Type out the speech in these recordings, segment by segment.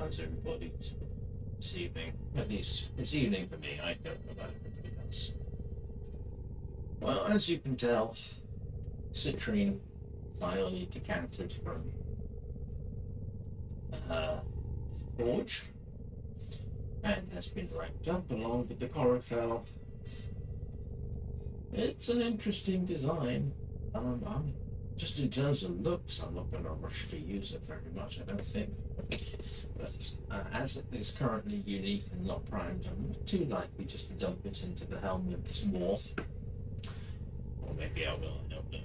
How's everybody this evening? At least it's evening for me. I don't know about everybody else. Well, as you can tell, Citrine finally decanted from Forge and has been ranked up along with the Corufell. It's an interesting design. Just in terms of looks, I'm not going to rush to use it very much, I don't think. But as it is currently unique and not primed, I'm not too likely just to dump it into the helmet's war. Or maybe I will, I don't know.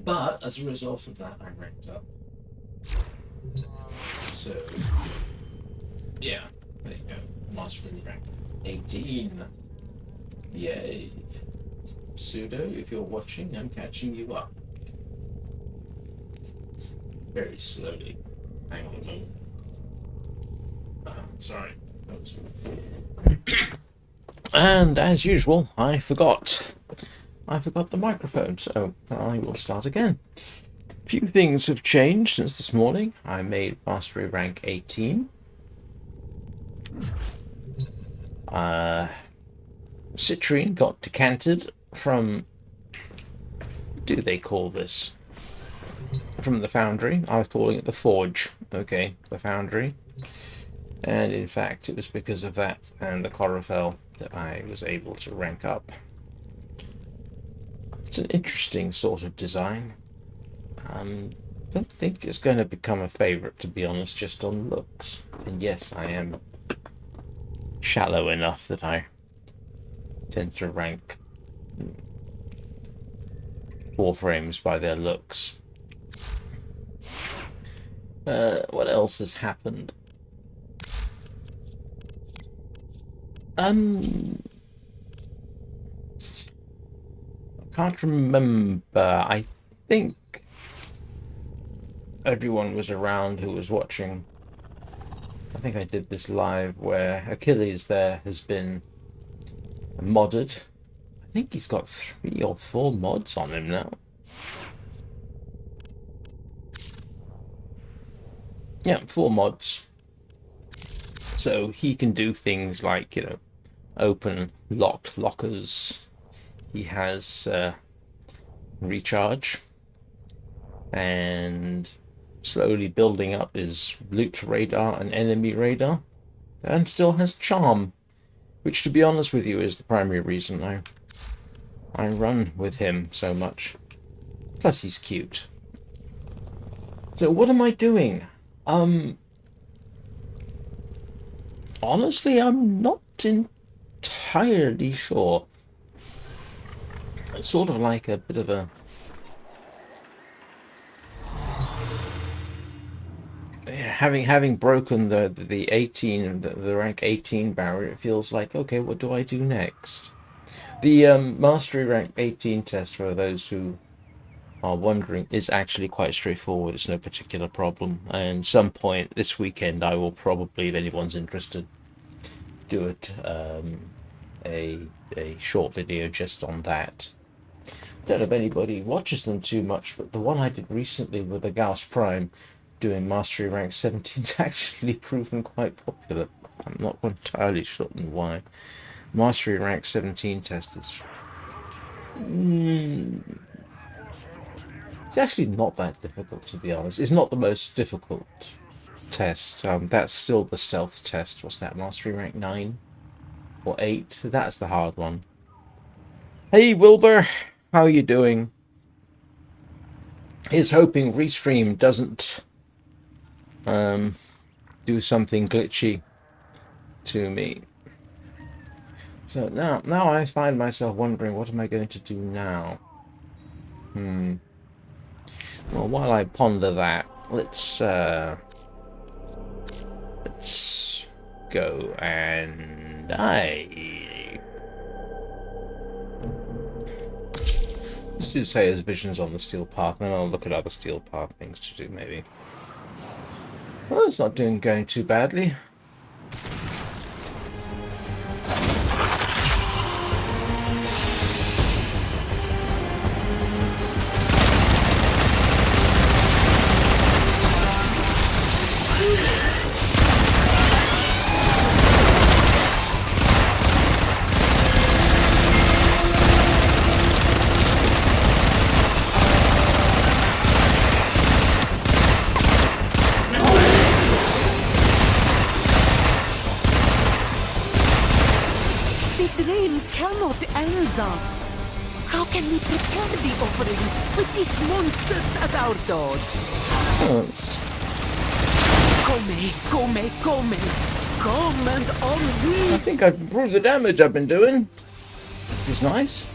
But as a result of that, I ranked up. So, yeah, there you go. Mastery rank 18. Yay. Pseudo, if you're watching, I'm catching you up. Very slowly. Hang on. Sorry. And as usual, I forgot the microphone, so I will start again. A few things have changed since this morning. I made Mastery rank 18. Citrine got decanted from, what do they call this? From the Foundry. I was calling it the Forge. Okay, the Foundry. And in fact, it was because of that and the Corufell that I was able to rank up. It's an interesting sort of design. I don't think it's going to become a favourite, to be honest, just on looks. And yes, I am shallow enough that I tend to rank Warframes by their looks. What else has happened? I can't remember. I think everyone was around who was watching. I think I did this live where Achilles there has been modded. I think he's got 3 or 4 mods on him now. Yeah, 4 mods. So he can do things like, open locked lockers. He has recharge. And slowly building up his loot radar and enemy radar. And still has charm. Which, to be honest with you, is the primary reason I run with him so much. Plus, he's cute. So, what am I doing? Honestly, I'm not entirely sure. It's sort of like a bit of a... Having broken the 18, the rank 18 barrier, it feels like, okay, what do I do next? The Mastery rank 18 test, for those who are wondering, is actually quite straightforward. It's no particular problem. And some point this weekend, I will probably, if anyone's interested, do it a short video just on that. I don't know if anybody watches them too much, but the one I did recently with the Gauss Prime doing Mastery rank 17 is actually proven quite popular. I'm not entirely sure why. Mastery rank 17 test is... It's actually not that difficult, to be honest. It's not the most difficult test. That's still the stealth test. What's that, Mastery rank 9? Or 8? That's the hard one. Hey, Wilbur! How are you doing? He's hoping Restream doesn't do something glitchy to me. So now I find myself wondering, what am I going to do now? Well, while I ponder that, let's go and let's do Sayer's Visions on the Steel Path, and then I'll look at other Steel Path things to do, maybe. Well, it's not going too badly. flame cannot end us. How can we prepare the offerings with these monsters at our doors? Oh, it's- Come and I on think I've improved the damage I've been doing, which is nice.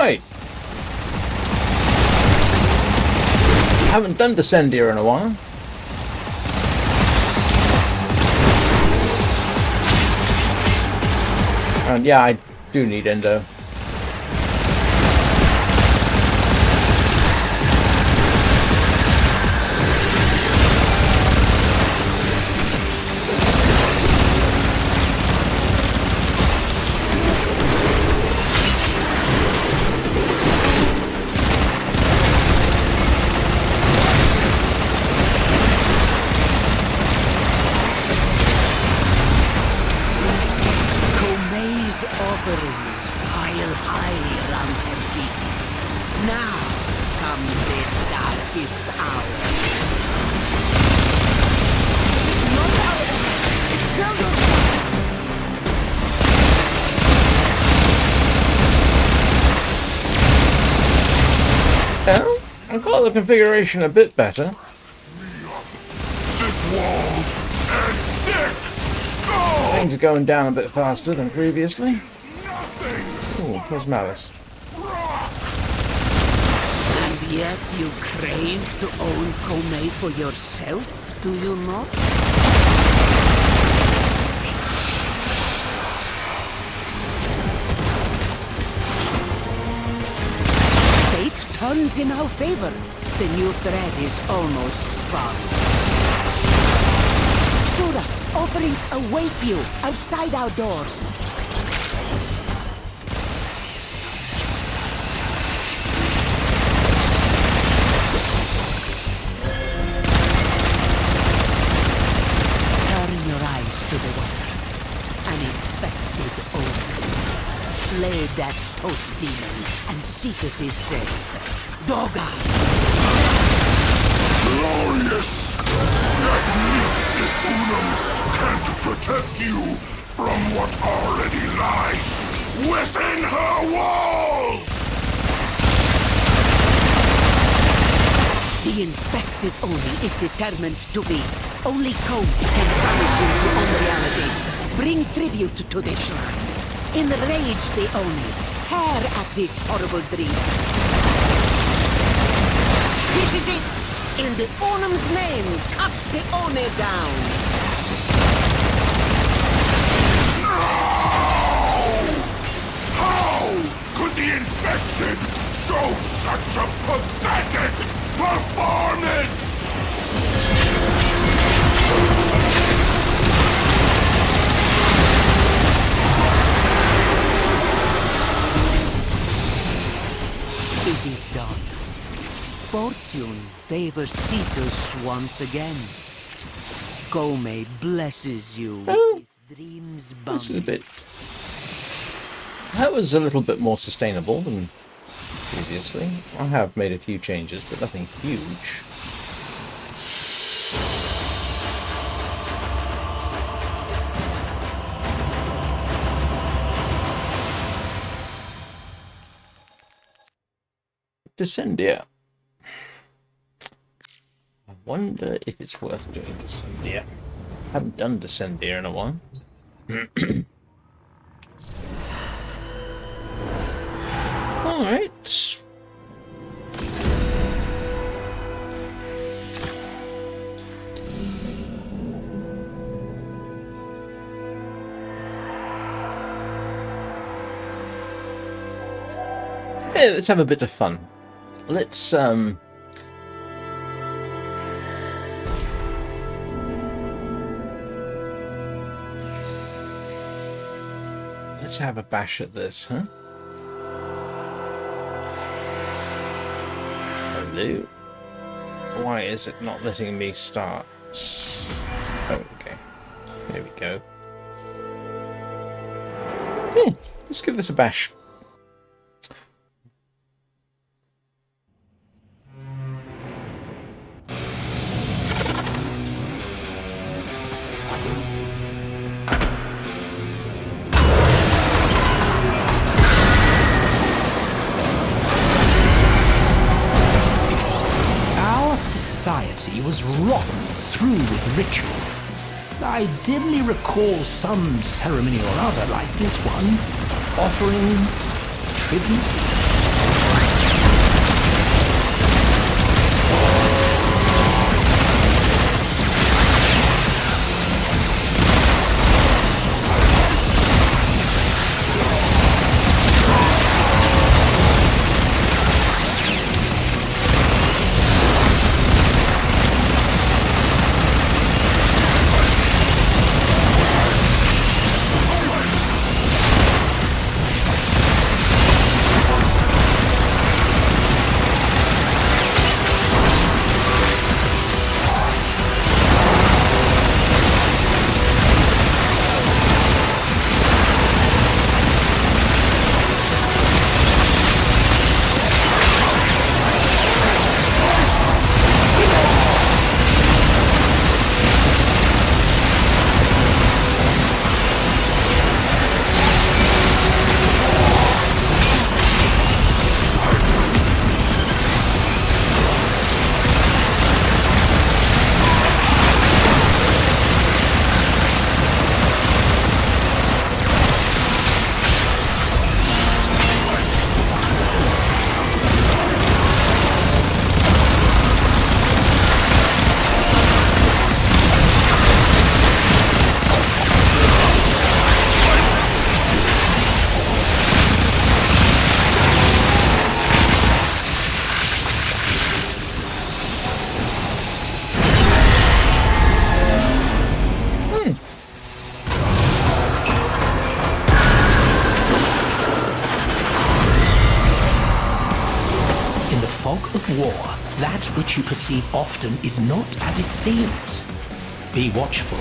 Right. Haven't done Descendia in a while. And yeah, I do need Endo. offerings pile high around her feet. Now comes the darkest hour. Not ours! Well, I've got the configuration a bit better. Thick walls and thick skull. Things are going down a bit faster than previously. Nothing. Oh, where's Malice? And yet you crave to own Kome for yourself, do you not? Fate turns in our favor. The new thread is almost spun. Sura, offerings await you outside our doors. Turn your eyes to the water. An infested oak. Slay that toast demon, and Cetus is saved. Doga! Glorious. That mystic Unum can't protect you from what already lies within her walls. The infested Oni is determined to be. Only Kome can punish him to unreality. Bring tribute to the shrine. Enrage the Oni. Tear at this horrible dream. This is it! In the Onum's name, cut the Oni down! How could the infested show such a pathetic performance? favor Cetus once again. Gome blesses you with Oh, his dreams This is a bound. bit... That was a little bit more sustainable than previously. I have made a few changes, but nothing huge. Descendia. I wonder if it's worth doing Descendia. Haven't done Descendia in a while. Alright. Yeah, let's have a bit of fun. Let's have a bash at this, huh? Hello? Why is it not letting me start? Oh, okay. There we go. Yeah, let's give this a bash. Our society was rotten through with ritual. I dimly recall some ceremony or other like this one. Offerings, tribute. War, that which you perceive often is not as it seems. Be watchful.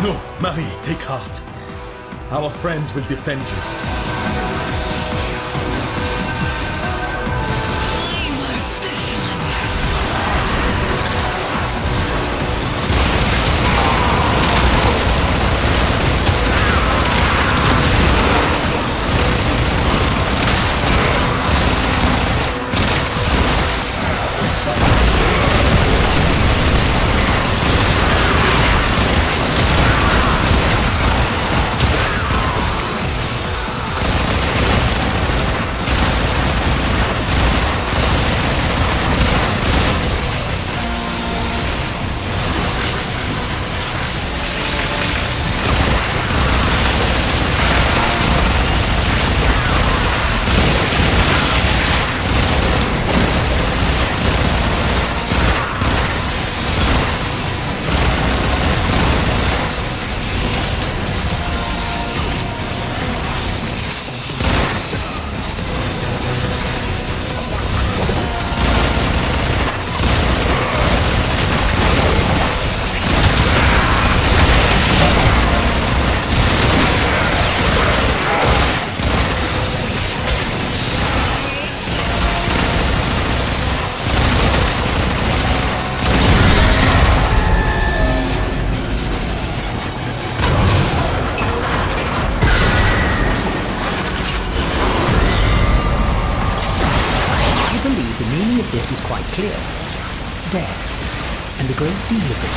No, Marie, take heart. Our friends will defend you. this is quite clear. Death, and a great deal of it.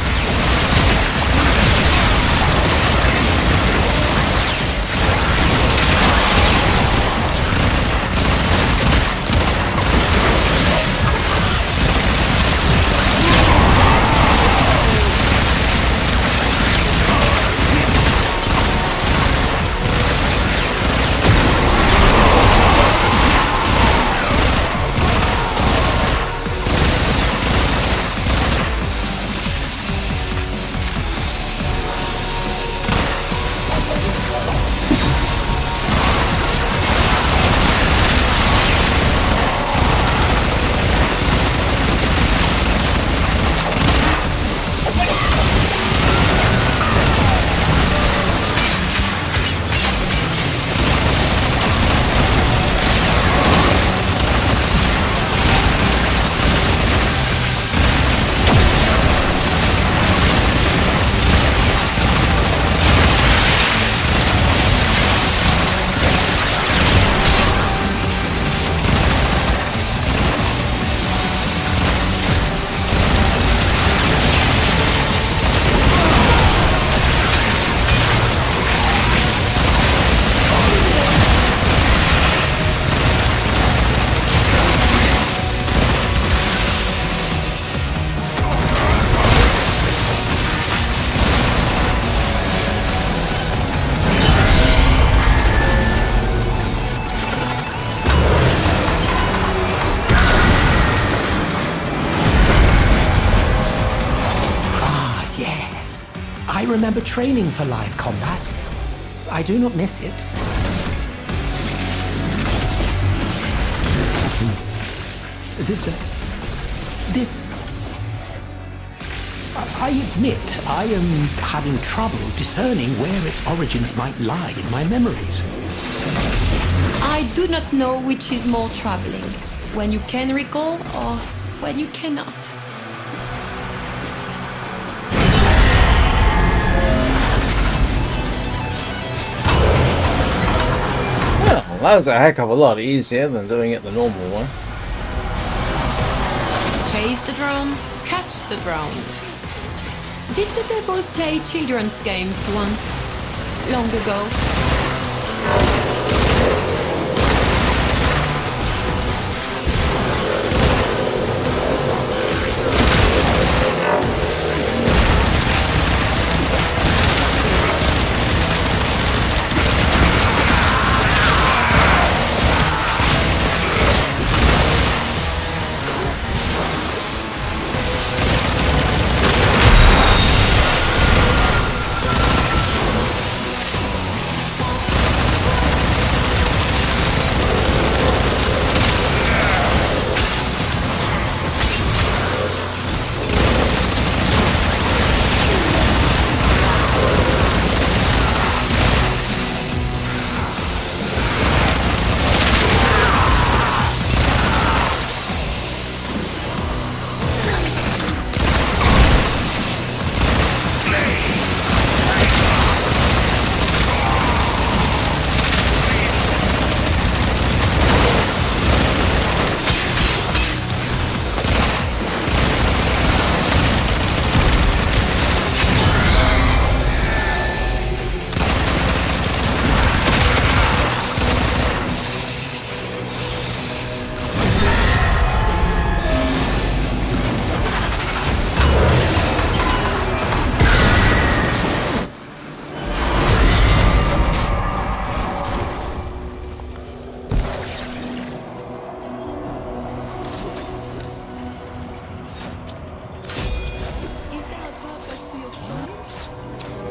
I remember training for live combat. I do not miss it. This... I admit, I am having trouble discerning where its origins might lie in my memories. I do not know which is more troubling, when you can recall or when you cannot. Well, that was a heck of a lot easier than doing it the normal way. Chase the drone, catch the drone. Did the devil play children's games once? Long ago.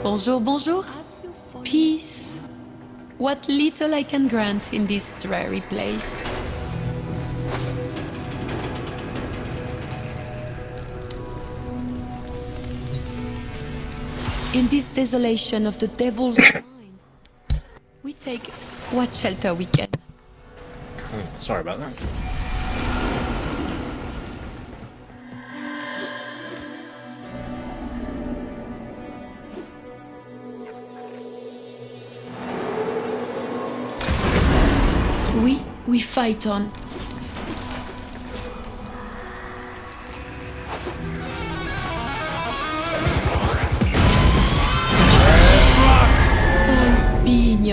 Bonjour, bonjour. Peace. What little I can grant in this dreary place. In this desolation of the devil's mind, we take what shelter we can. Sorry about that. We fight on.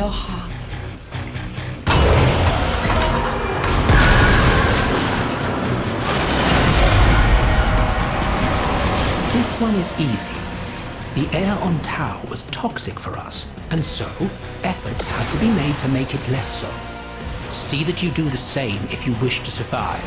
your heart. This one is easy. The air on Tau was toxic for us, and so efforts had to be made to make it less so. See that you do the same if you wish to survive.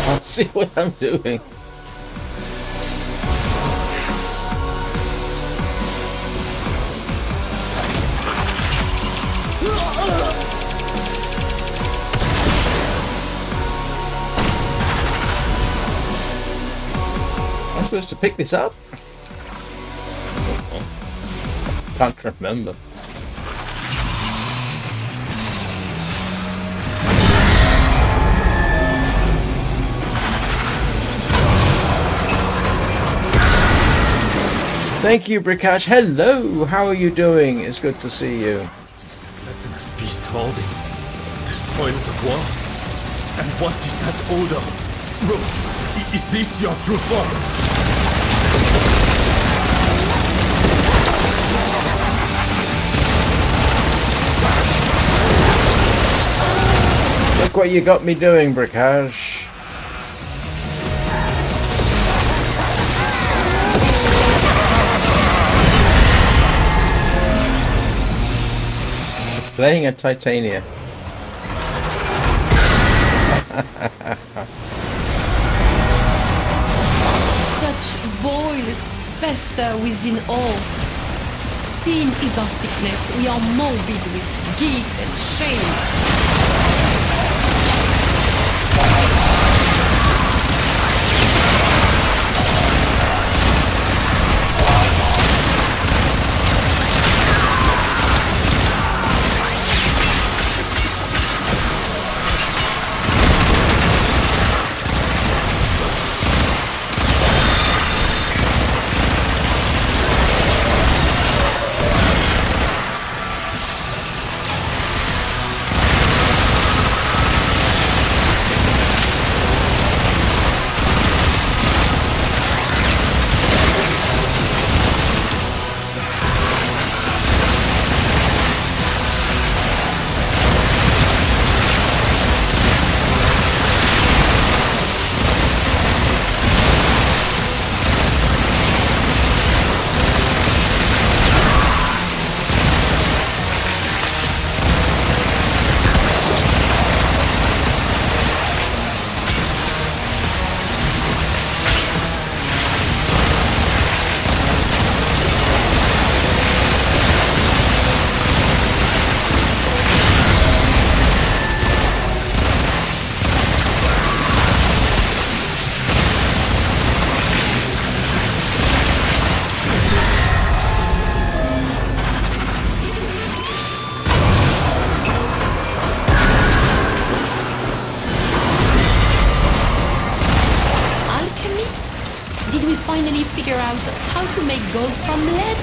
I'll see what I'm doing. Am I supposed to pick this up? Can't remember. Thank you, Brikash. Hello, how are you doing? It's good to see you. Gluttonous beast holding the spoils of war. And what is that odor? Rose, is this your true form? Look what you got me doing, Brikash. Playing a Titania. Such boils fester within all. Sin is our sickness. We are morbid with guilt and shame. Finally figure out how to make gold from lead.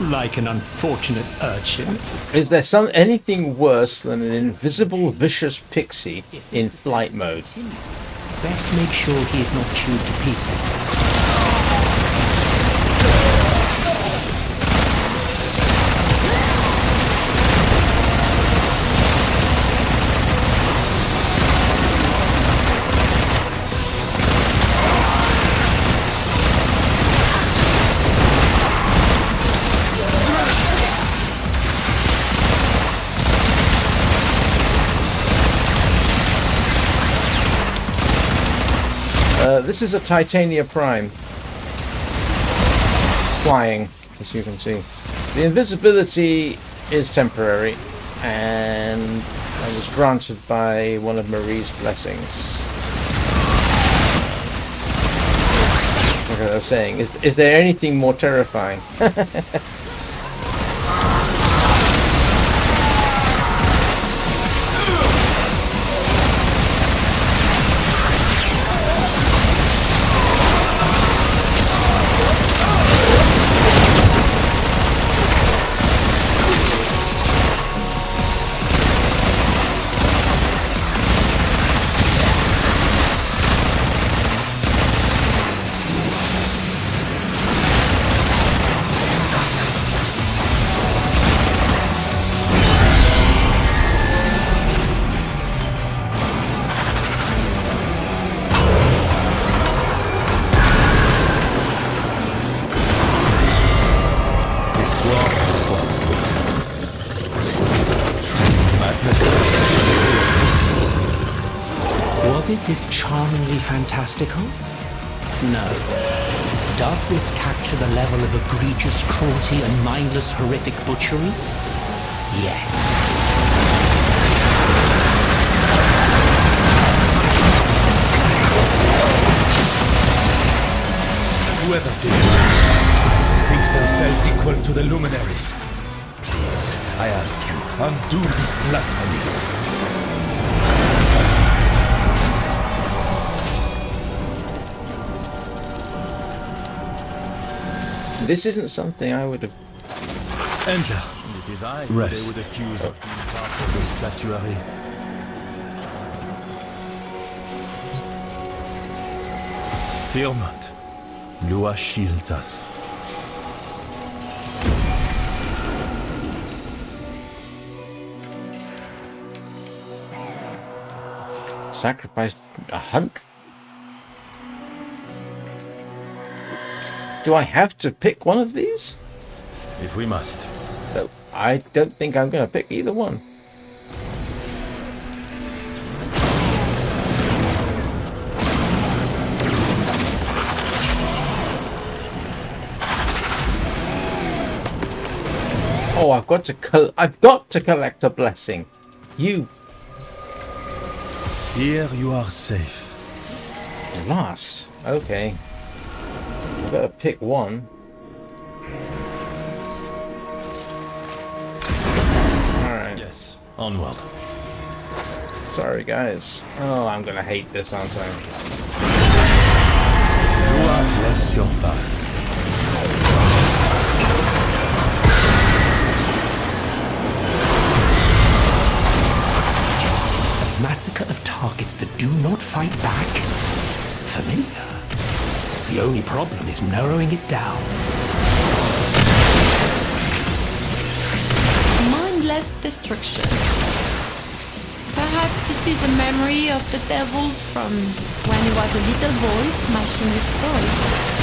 Like an unfortunate urchin. Is there anything worse than an invisible vicious pixie in flight mode? Best make sure he is not chewed to pieces. This is a Titania Prime. Flying, as you can see. The invisibility is temporary, and I was granted by one of Marie's blessings. Like I was saying, is there anything more terrifying? Was it this charmingly fantastical? No. Does this capture the level of egregious cruelty and mindless horrific butchery? Yes. Whoever did this thinks themselves equal to the luminaries. Please, I ask you, undo this blasphemy. This isn't something I would have... Enter. It is I Rest. they would accuse of being part of the statuary. Fear not. Lua shields us. Sacrificed a hunt? Do I have to pick one of these? If we must. No, I don't think I'm going to pick either one. Oh, I've got to collect a blessing. You Here you are safe. last. Okay. I've got to pick one. Alright. Yes. Onward. Sorry, guys. Oh, I'm gonna hate this, aren't I? Lua bless your path. Massacre of targets that do not fight back? Familiar. The only problem is narrowing it down. Mindless destruction. Perhaps this is a memory of the devils from when he was a little boy smashing his toys.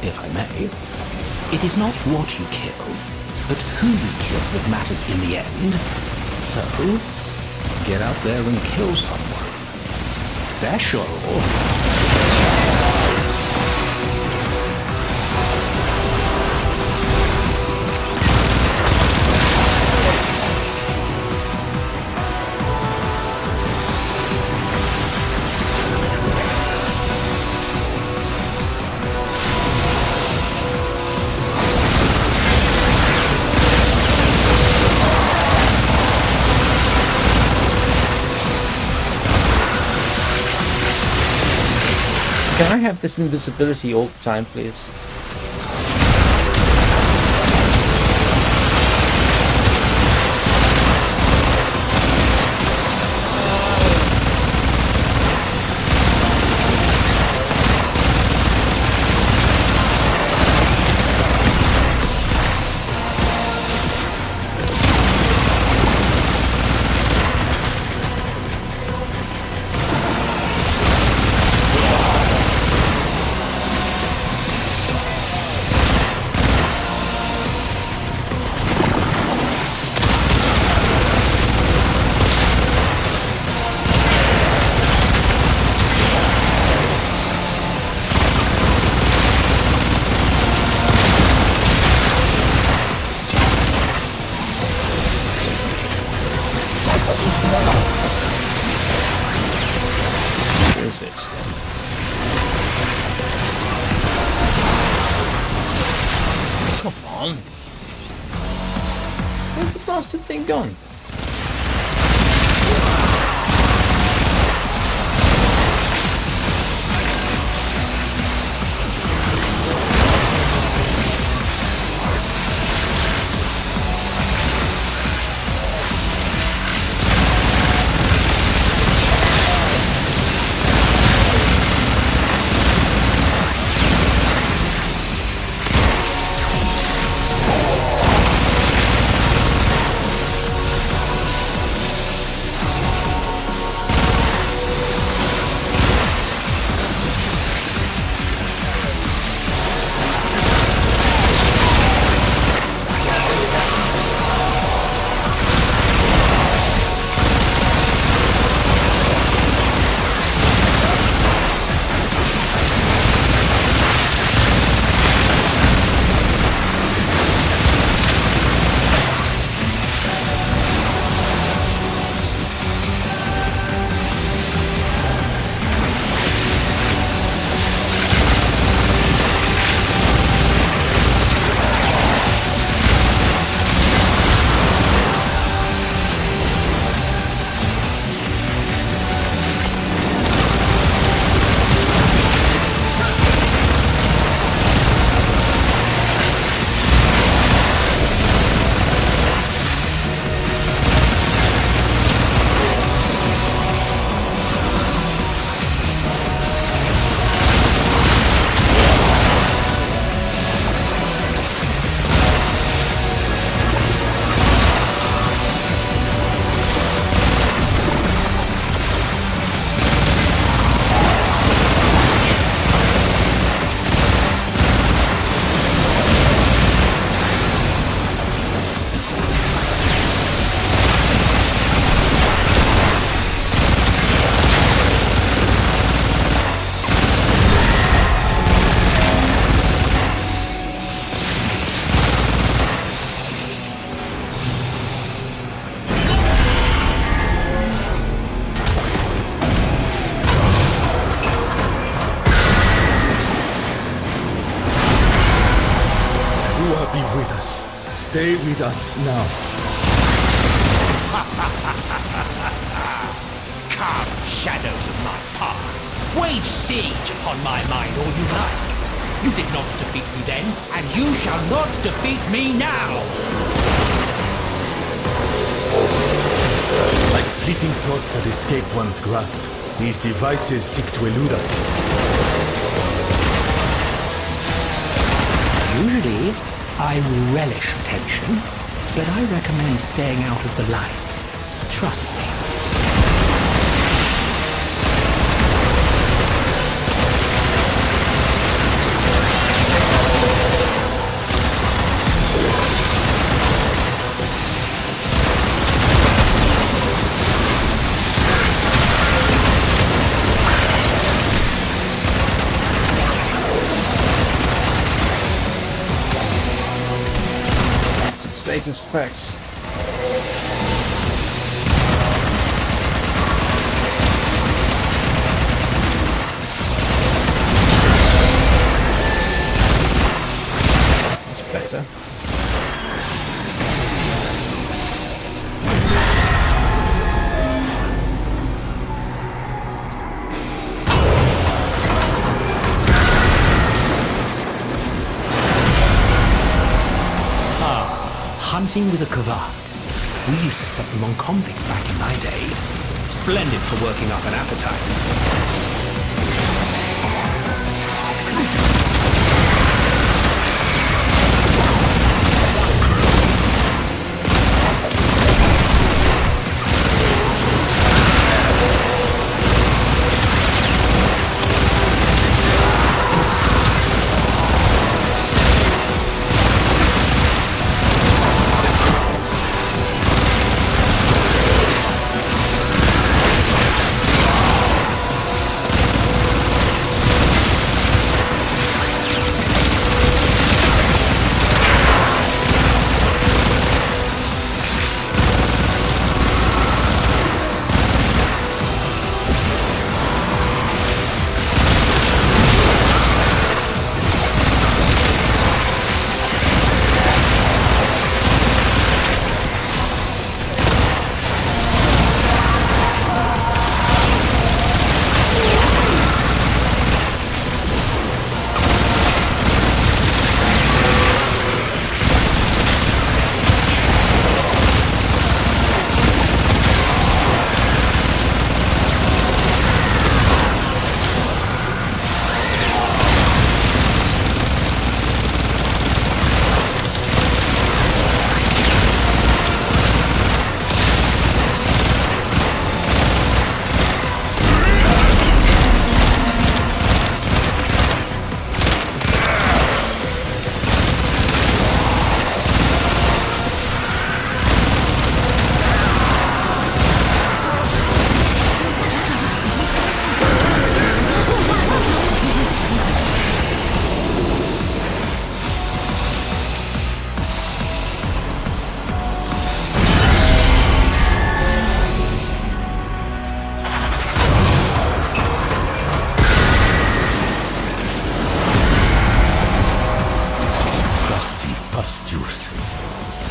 If I may, it is not what you kill, but who you kill that matters in the end. So, get out there and kill someone. Special. Can I have this invisibility all the time, please? Bastard thing gone. Stay with us now. Come, shadows of my past. Wage siege upon my mind all you like. You did not defeat me then, and you shall not defeat me now. Like fleeting thoughts that escape one's grasp, these devices seek to elude us. Usually, I relish tension, but I recommend staying out of the light. Trust me. Status effects. That's better. hunting with a Kavat. We used to set them on convicts back in my day. Splendid for working up an appetite.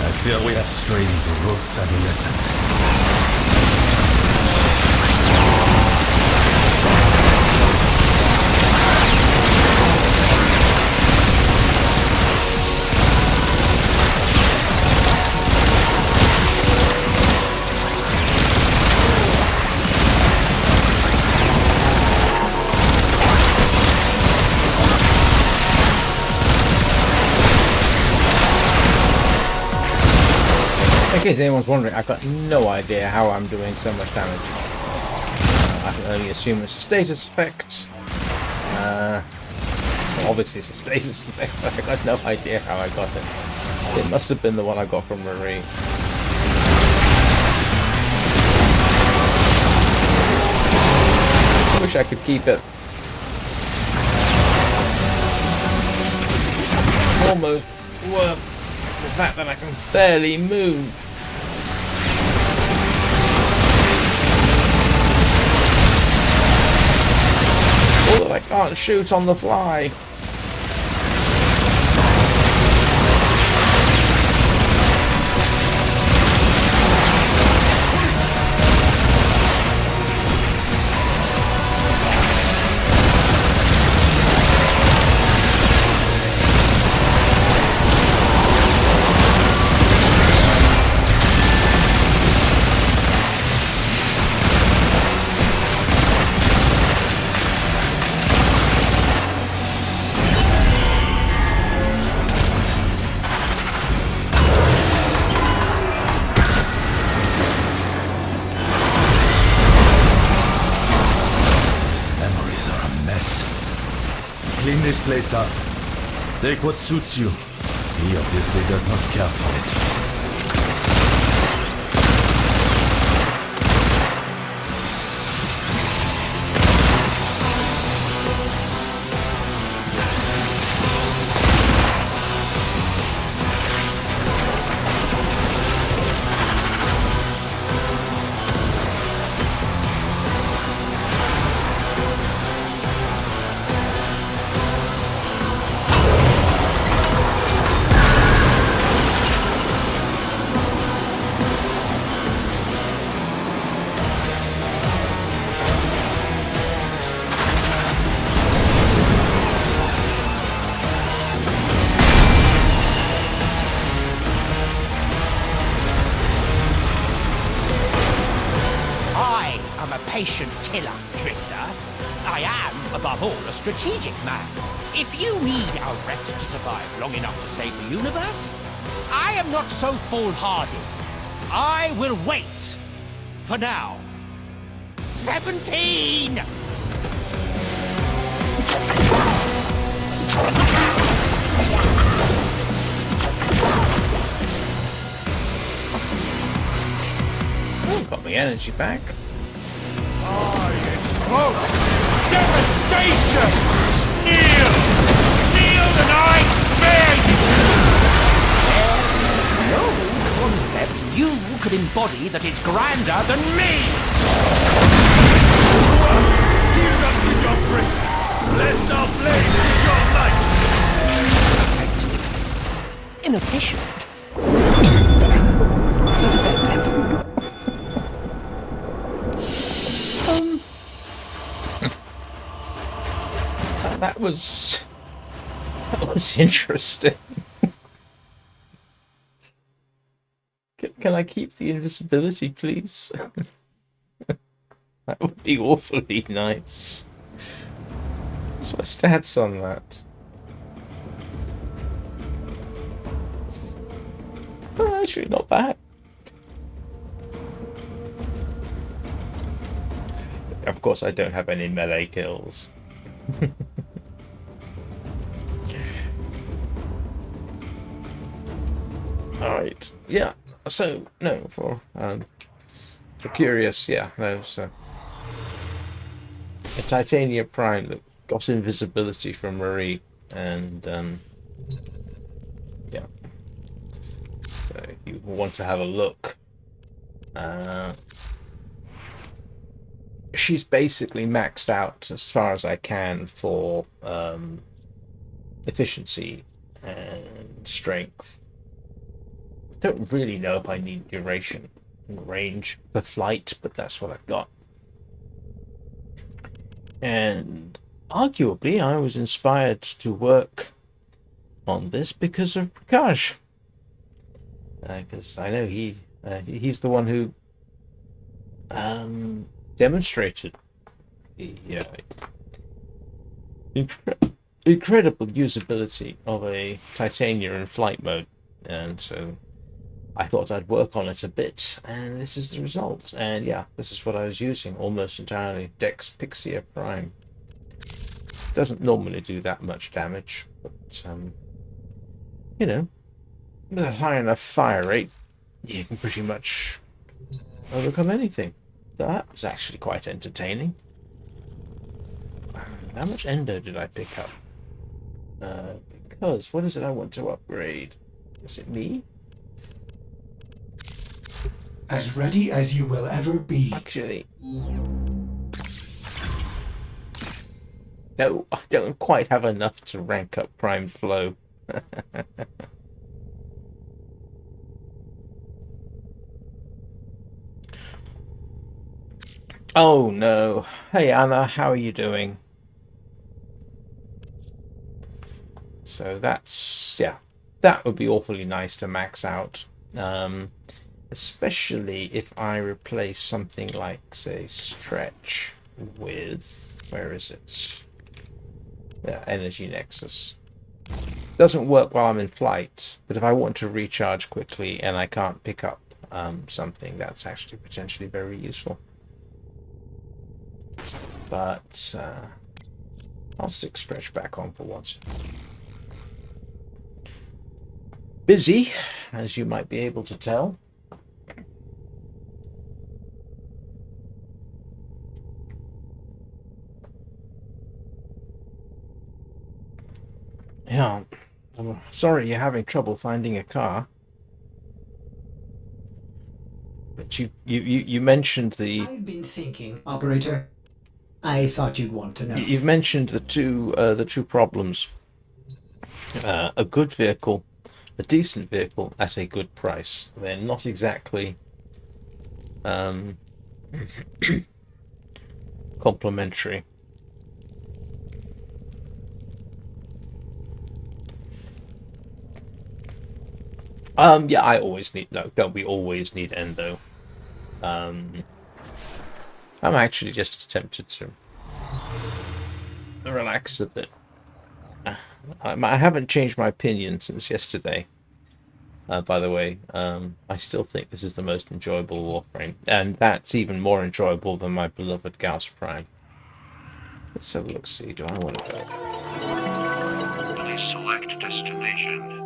I fear we have strayed into Ruth's adolescence. In case anyone's wondering, I've got no idea how I'm doing so much damage. I can only assume it's a status effect. Well, obviously it's a status effect, but I got no idea how I got it. It must have been the one I got from Marie. I wish I could keep it. Almost worth the fact that I can barely move. Or that I can't shoot on the fly. Clean this place up. Take what suits you. He obviously does not care for it. patient tiller, Drifter. I am, above all, a strategic man. If you need Albrecht to survive long enough to save the universe, I am not so foolhardy. I will wait. For now. 17! Oh, got my energy back. Devastation! Kneel! Kneel and I spare you! No concept you could embody that is grander than me! Shield us with your grace! Bless our blade with your light! Effective. Inefficient. But effective. That was interesting. Can I keep the invisibility, please? That would be awfully nice. What's my stats on that? Oh, actually, not bad. Of course, I don't have any melee kills. Alright, yeah, so, no, for curious, yeah, no, so a Titania Prime that got invisibility from Marie, and, yeah, so if you want to have a look, she's basically maxed out as far as I can for efficiency and strength. Don't really know if I need duration and range for flight, but that's what I've got. And arguably, I was inspired to work on this because of Prakash. Because I know he's the one who demonstrated the incredible usability of a Titania in flight mode, and so I thought I'd work on it a bit, and this is the result. And yeah, this is what I was using almost entirely. Dex Pixia Prime. Doesn't normally do that much damage, but you know, with a high enough fire rate, you can pretty much overcome anything. So that was actually quite entertaining. How much endo did I pick up? Because what is it I want to upgrade? Is it me? As ready as you will ever be. Actually, no, I don't quite have enough to rank up Prime Flow. Oh no. Hey Anna, how are you doing? So that's, yeah, that would be awfully nice to max out. Especially if I replace something like, say, Stretch with, where is it? Yeah, Energy Nexus. Doesn't work while I'm in flight, but if I want to recharge quickly and I can't pick up something, that's actually potentially very useful. But I'll stick Stretch back on for once. Busy, as you might be able to tell. Yeah, I'm sorry you're having trouble finding a car. But you mentioned the... I've been thinking, operator. I thought you'd want to know. You've mentioned the two problems. A good vehicle, a decent vehicle at a good price. They're not exactly complementary. Yeah, I always need... No, don't we always need endo? I'm actually just tempted to relax a bit. I haven't changed my opinion since yesterday. By the way, I still think this is the most enjoyable Warframe, and that's even more enjoyable than my beloved Gauss Prime. Let's have a look. See, do I want to go? Please select destination.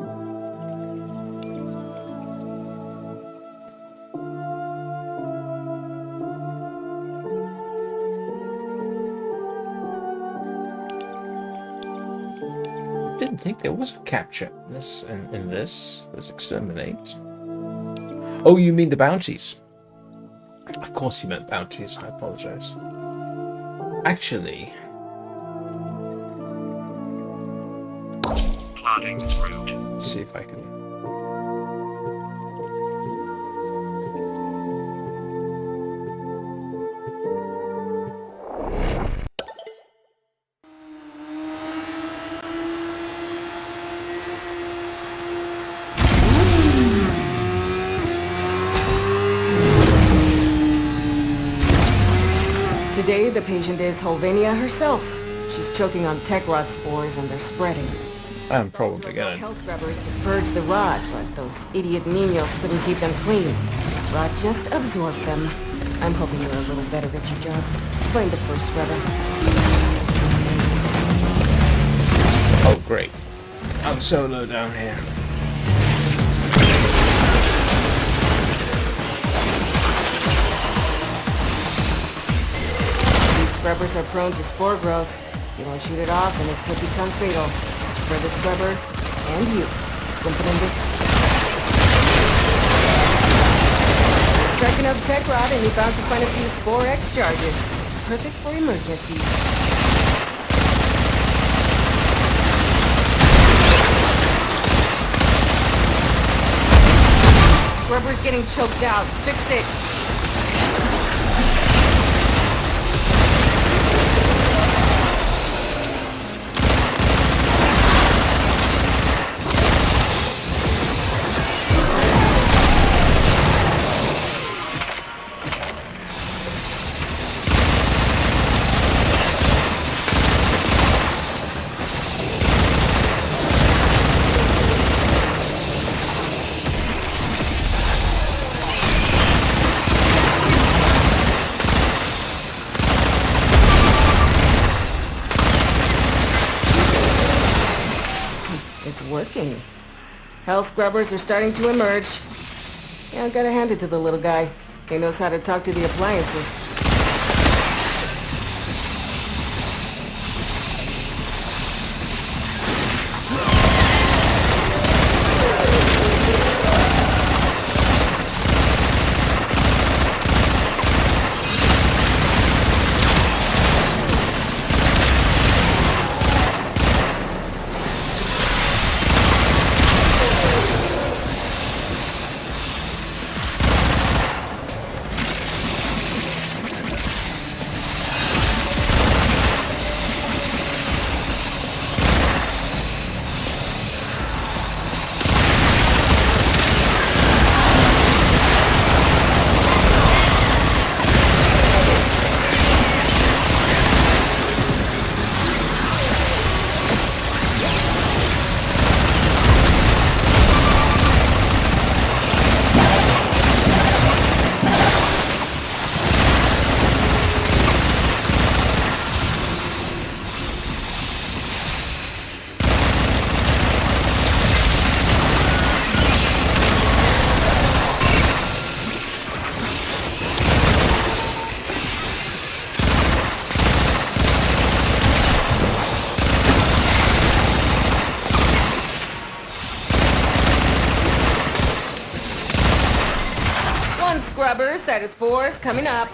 Didn't think there was a capture in this. In this, there's exterminate. Oh, you mean the bounties? Of course, you meant bounties. I apologize. Actually, Plotting route. let's see if I can. Today, the patient is Holvania herself. She's choking on tech rot spores and they're spreading. I'm probably gonna. Hell scrubbers to purge the rot, but those idiot Ninos couldn't keep them clean. Rot just absorbed them. I'm hoping you're a little better at your job. Find the first scrubber. Oh, great. I'm solo down here. Scrubbers are prone to spore growth. You don't shoot it off and it could become fatal. For the scrubber and you. Comprende? Cracking up tech rod and you're bound to find a few Spore X charges. Perfect for emergencies. Scrubber's getting choked out. Fix it. Working. Hell scrubbers are starting to emerge. Yeah, I gotta hand it to the little guy. He knows how to talk to the appliances. Scrubber, set of spores coming up.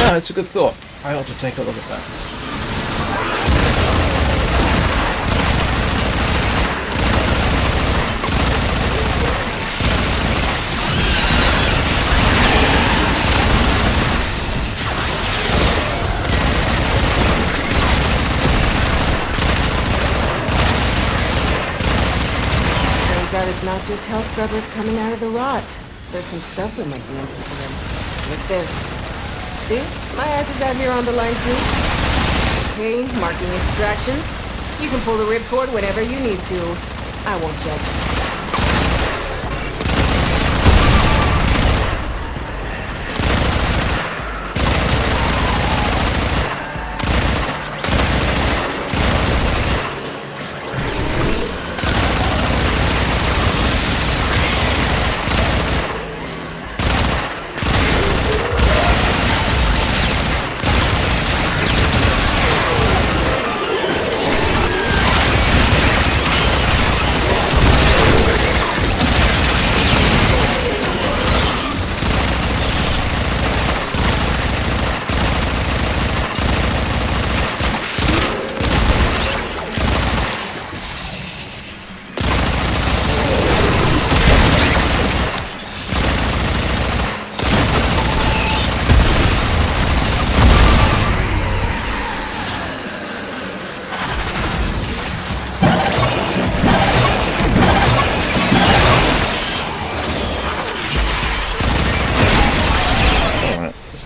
Yeah, it's a good thought. I ought to take a look at that. Turns out it's not just hell scrubbers coming out of the rot. There's some stuff we might be interested in. Like this. See? My ass is out here on the line too. Okay, marking extraction. You can pull the ripcord whenever you need to. I won't judge.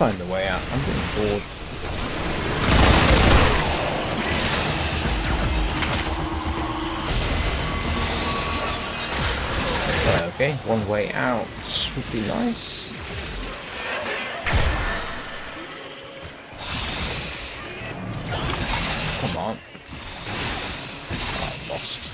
Find the way out. I'm getting bored. Okay, one way out would be nice. Come on. Oh, lost.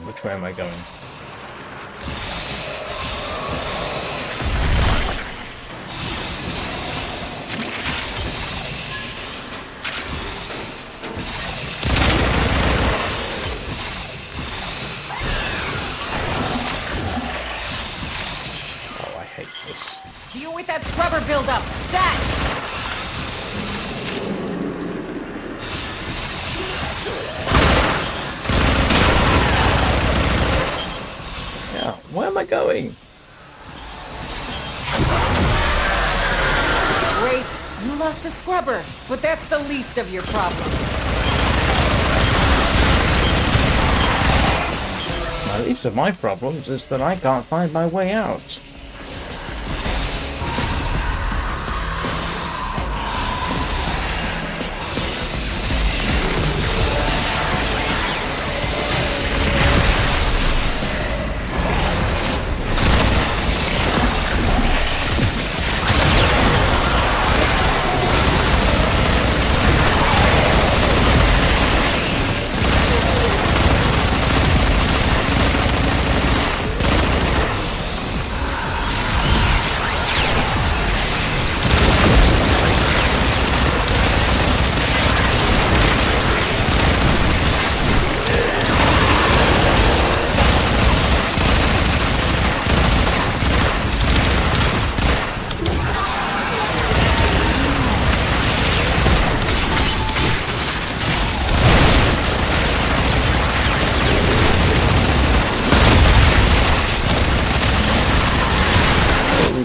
Which way am I going? Oh, I hate this. Deal with that scrubber buildup. Stat! Where am I going? Great. You lost a scrubber, but that's the least of your problems. The least of my problems is that I can't find my way out.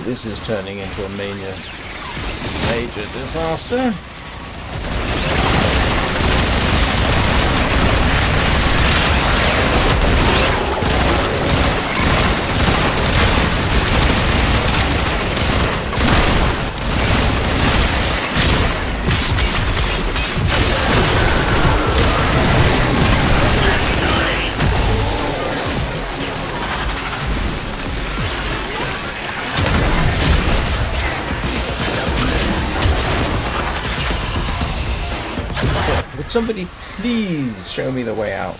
This is turning into a major disaster. Would somebody please show me the way out?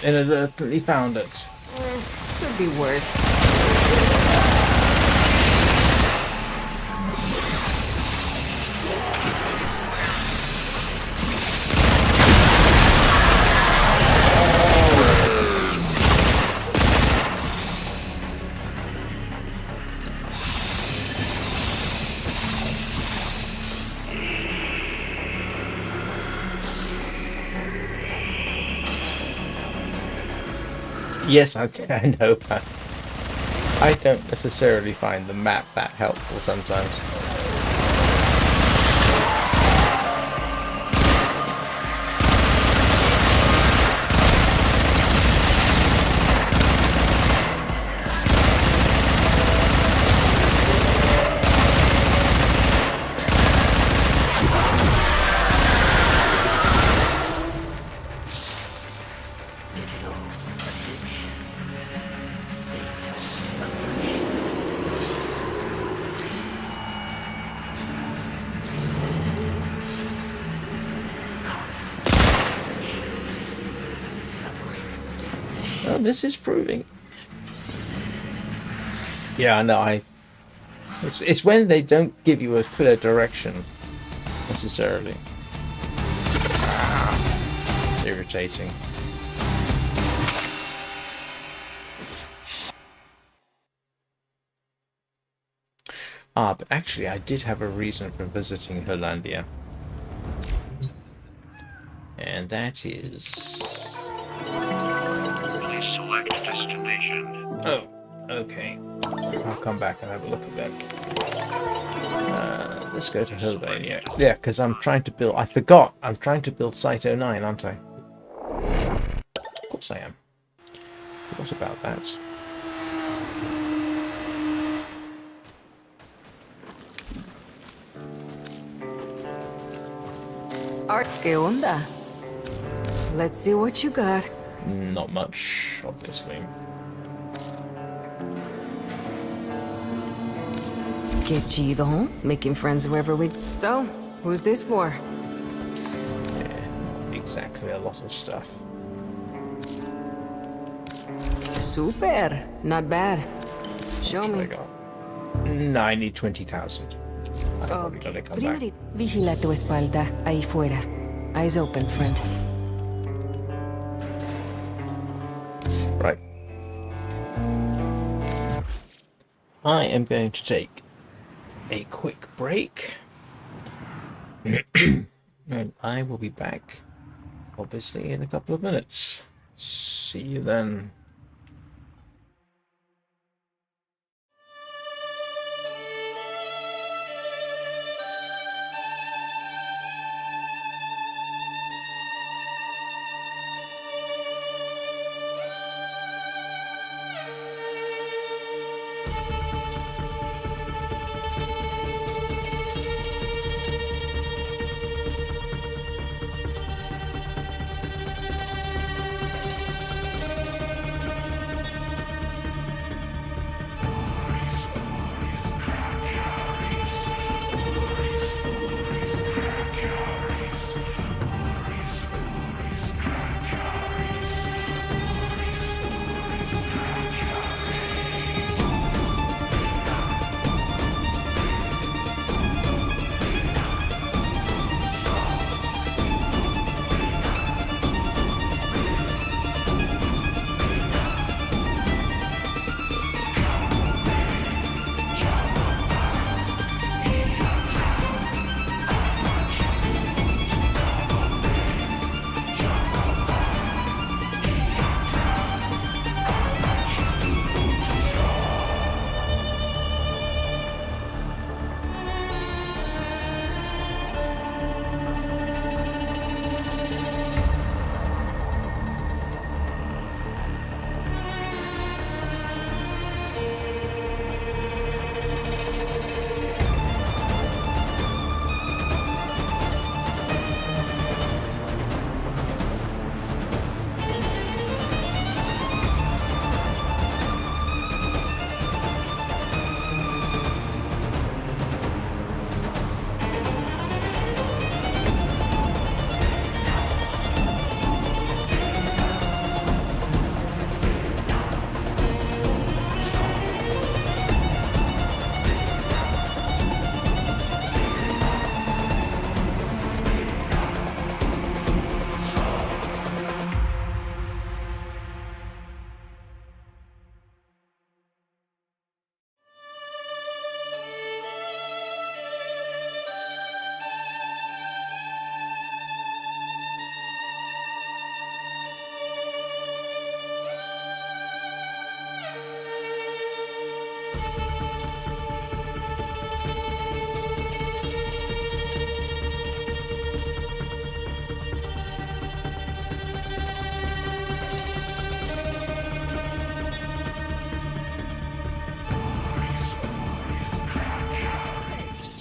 inadvertently found it. Could be worse. Yes, I know, but I don't necessarily find the map that helpful sometimes. Well, this is proving. Yeah, no, it's when they don't give you a clear direction necessarily. It's irritating. But actually, I did have a reason for visiting Hollandia, and that is. Please select destination. Oh, okay. I'll come back and have a look at that. Let's go to Hillvania. Yeah, because I'm trying to build... I forgot! I'm trying to build Site 09, aren't I? Of course I am. Forgot about that. Art, ¿qué onda? Let's see what you got. Not much, obviously. Qué chido, making friends wherever we... So, who's this for? Yeah, not exactly a lot of stuff. Super, not bad. Show What me. I got? No, I need 20,000. I'm probably gonna come back. Primero, vigila tu espalda, ahí fuera. Eyes open, friend. Right. I am going to take a quick break. And I will be back, obviously, in a couple of minutes. See you then.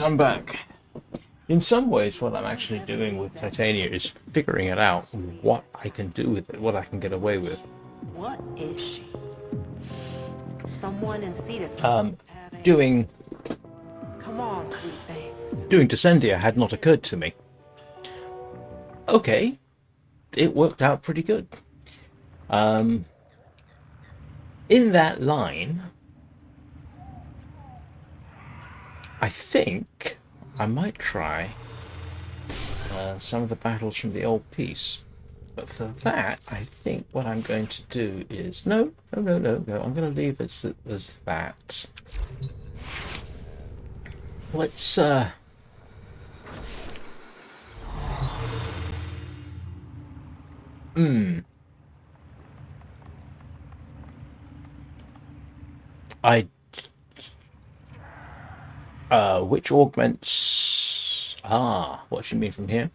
I'm back. In some ways, what I'm actually doing with Titania is figuring it out, what I can do with it, what I can get away with. What is she? Someone in Cetus Doing Come on, sweet things. Descendia had not occurred to me. Okay, it worked out pretty good. In that line, I think I might try some of the battles from the old piece. But for that, I think what I'm going to do is... No. I'm going to leave it as that. Let's... which augments... what do you mean from here?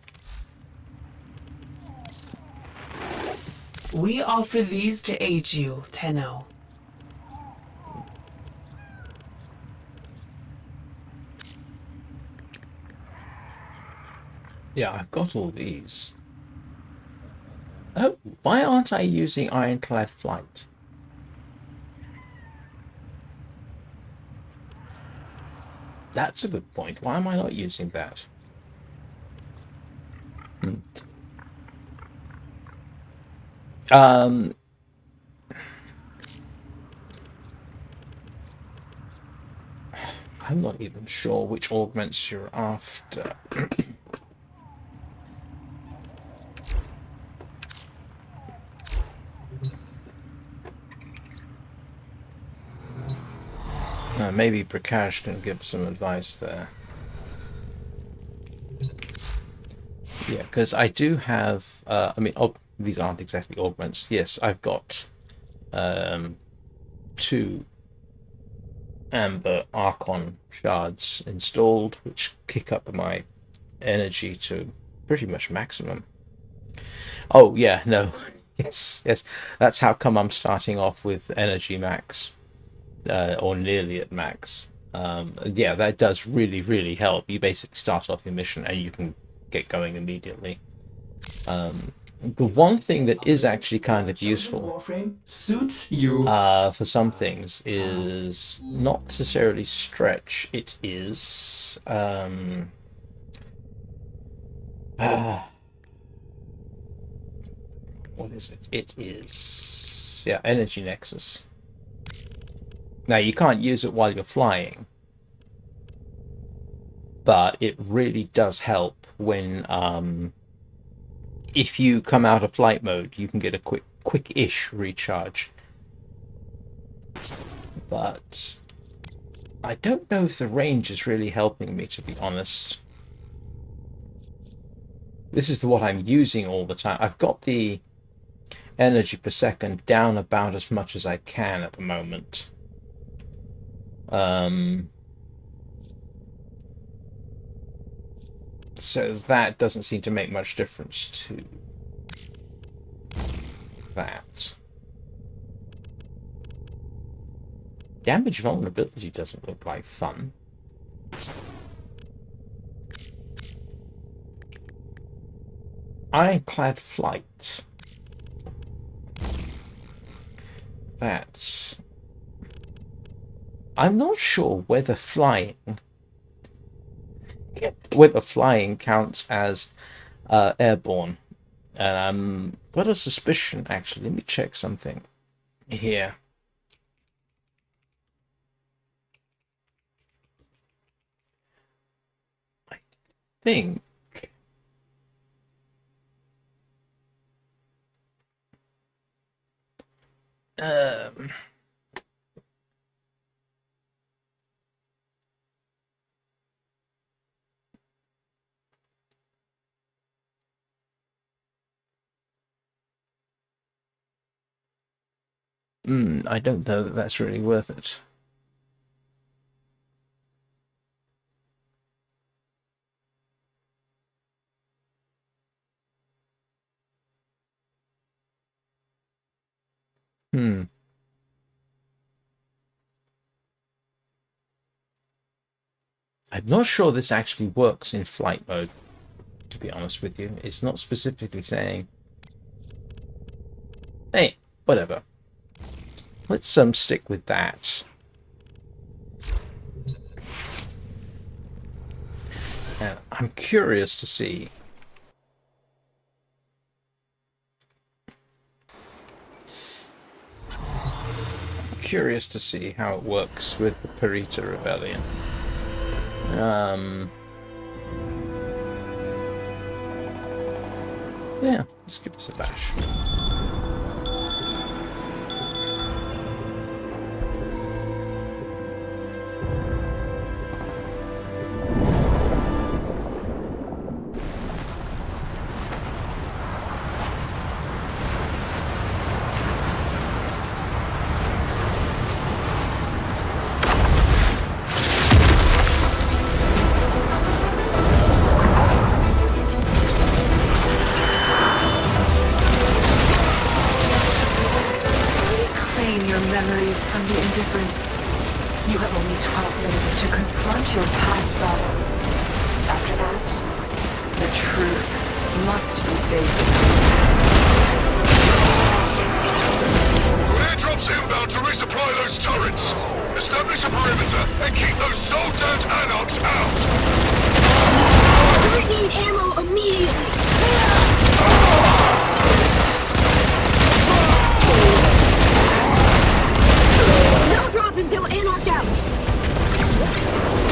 We offer these to aid you, Tenno. Yeah, I've got all these. Oh, why aren't I using Ironclad Flight? That's a good point. Why am I not using that? I'm not even sure which augments you're after. Maybe Prakash can give some advice there. Yeah, because I do have... I mean, these aren't exactly augments. Yes, I've got 2 Amber Archon shards installed, which kick up my energy to pretty much maximum. Oh, yeah, no. Yes. That's how come I'm starting off with energy max. Or nearly at max. Yeah, that does really, really help. You basically start off your mission and you can get going immediately. The one thing that is actually kind of useful Warframe suits you. for some things is not necessarily stretch. It is what is it? It is energy nexus. Now you can't use it while you're flying, but it really does help when if you come out of flight mode, you can get a quick-ish recharge. But I don't know if the range is really helping me, to be honest. This is what I'm using all the time. I've got the energy per second down about as much as I can at the moment. So that doesn't seem to make much difference to that. Damage vulnerability doesn't look like fun. Ironclad flight. That's... I'm not sure whether flying counts as airborne. And I've got a suspicion, actually. Let me check something here. I think I don't know that that's really worth it. I'm not sure this actually works in flight mode, to be honest with you. It's not specifically saying... Hey, whatever. Let's stick with that. And I'm curious to see... Curious to see how it works with the Perita Rebellion. Yeah, let's give this a bash. From the indifference. You have only 12 minutes to confront your past battles. After that, the truth must be faced. Airdrops inbound to resupply those turrets. Establish a perimeter and keep those soul-damned anarchs out. We need ammo immediately. Until Anarch out.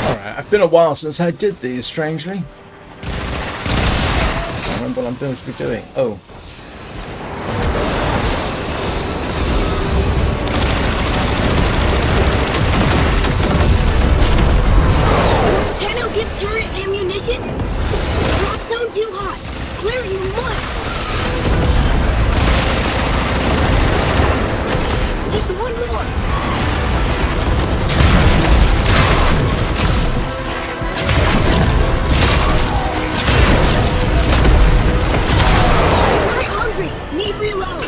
Alright, it's been a while since I did these, strangely. I don't remember what I'm supposed to be doing. Oh. Tenno give turret ammunition? Drop zone too hot. Clear you must. Just one more. Need reload.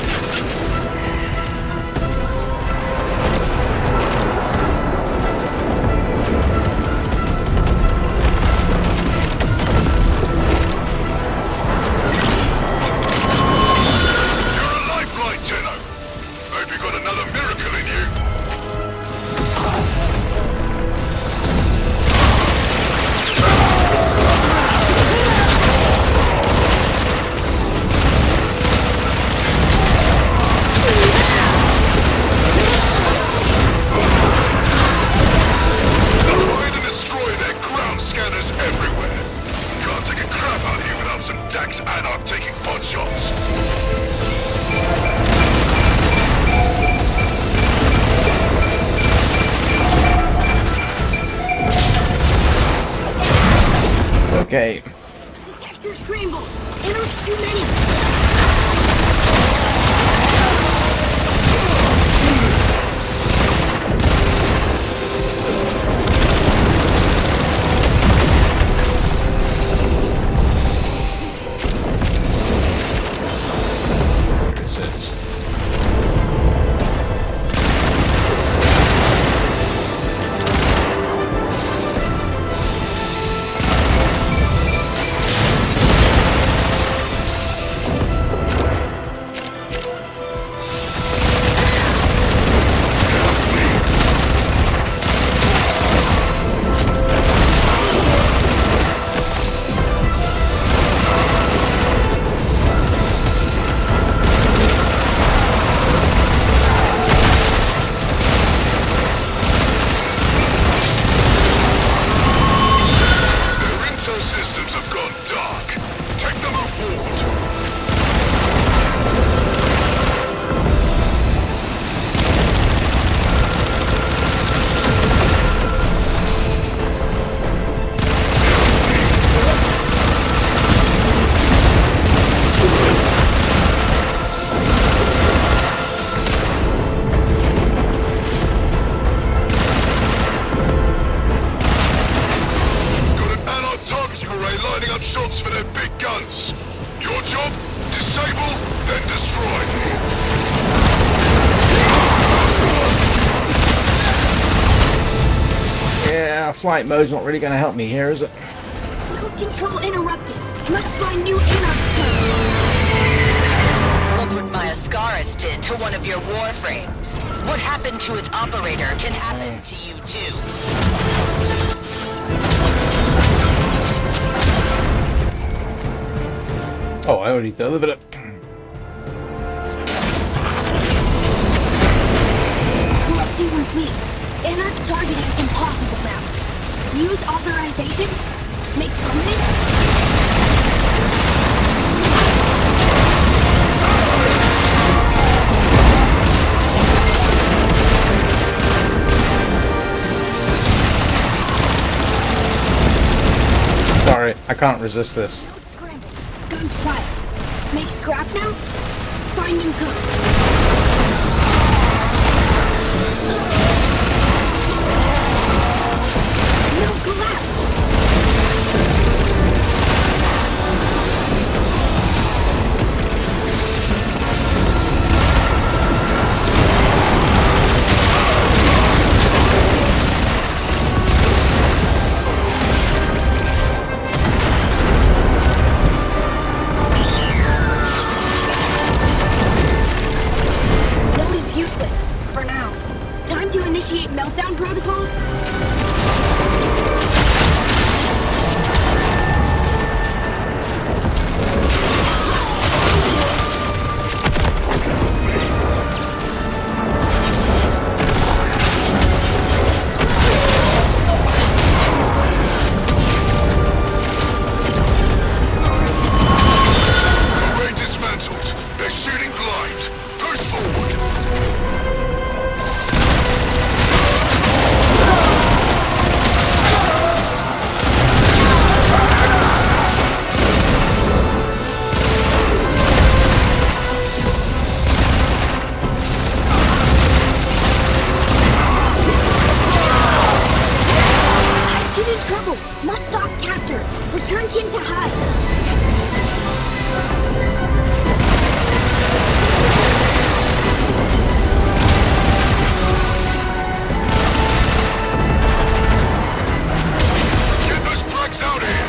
You're a lifeline, Tenno. Hope you got another miracle in you. Anarch taking pot shots. Okay. Detector scrambled. Anarch's too many. flight mode's not really going to help me here, is it? Node control interrupted. Must find new anarch. Look what my Ascaris did to one of your Warframes. What happened to its operator can happen to you too. Oh, I already delivered it. Corruption complete. Anarch targeting impossible now. Use authorization? Make permanent? Sorry, I can't resist this. Node scrambled. Guns fire. Make scrap now? Find new code. Node collapse. Node is useless. For now. Time to initiate meltdown protocol? Array dismantled. They're shooting blind. Push forward. Get in trouble. Must stop capture. Return kin to hide. Get those frags out here.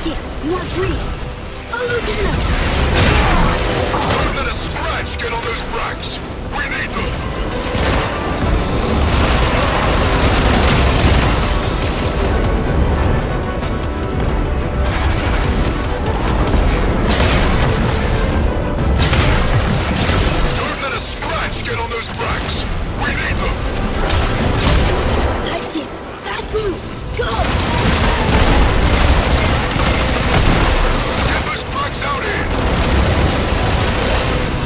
Kid, you are free. Oh, Lieutenant! Don't let a scratch get on those frags. We need them. Don't let a scratch get on those frags. We need them. Hide kid, fast move. Go! Get those frags out here.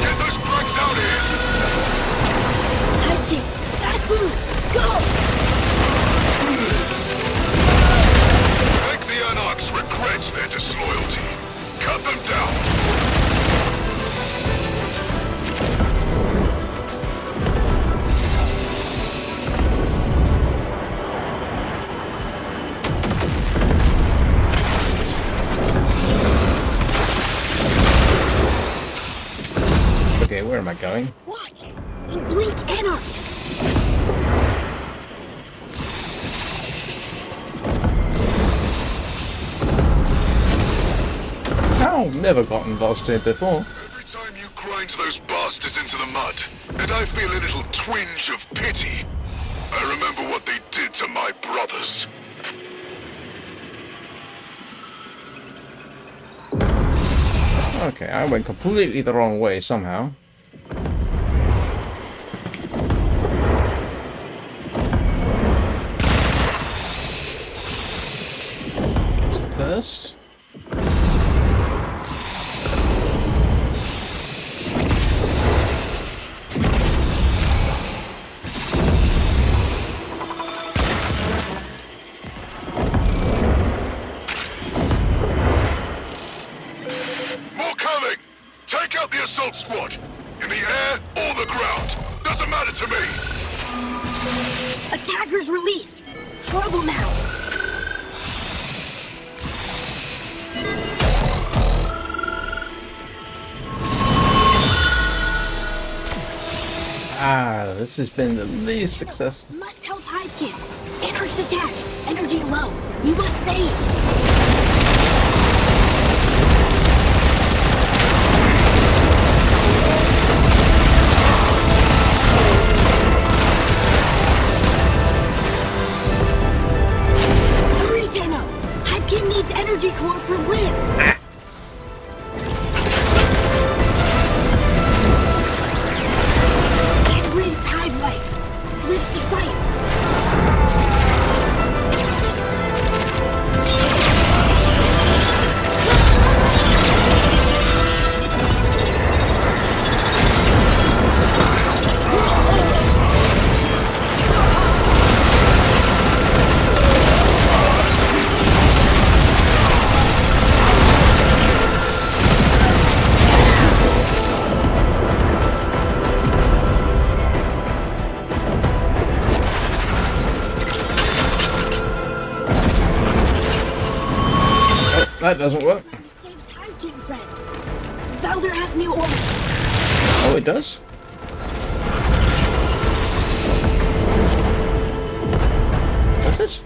Get those frags out here. Hide kid, fast move. Go! Make the Anarchs regret their disloyalty. Cut them down. Okay, where am I going? Watch! In bleak anarchs! Oh, never gotten lost here before. Every time you grind those bastards into the mud, and I feel a little twinge of pity. I remember what they did to my brothers. Okay, I went completely the wrong way somehow. First. More coming! Take out the assault squad! In the air or the ground! Doesn't matter to me! Attackers released! Trouble now! Ah, this has been the least successful. Must help Hivekin. Anarch's attack. Energy low. You must save. Hurry, Tenno. Hivekin needs energy core for Liv. Kid breathes hive life. Lives to fight. That doesn't work. Saves Hivekin, friend. Valder has new orders. Oh, it does? Does it?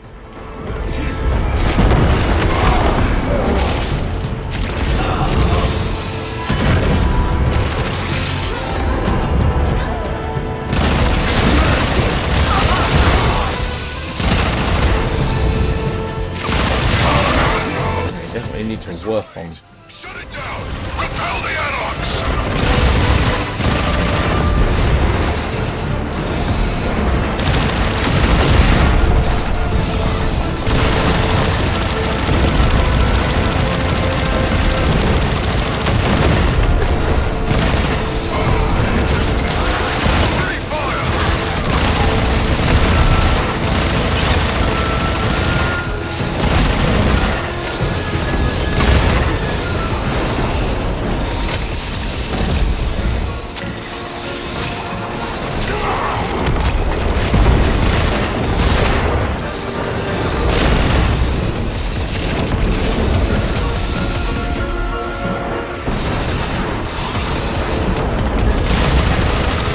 Definitely need to work on. Shut it down! Repel the Anarchs! Free fire!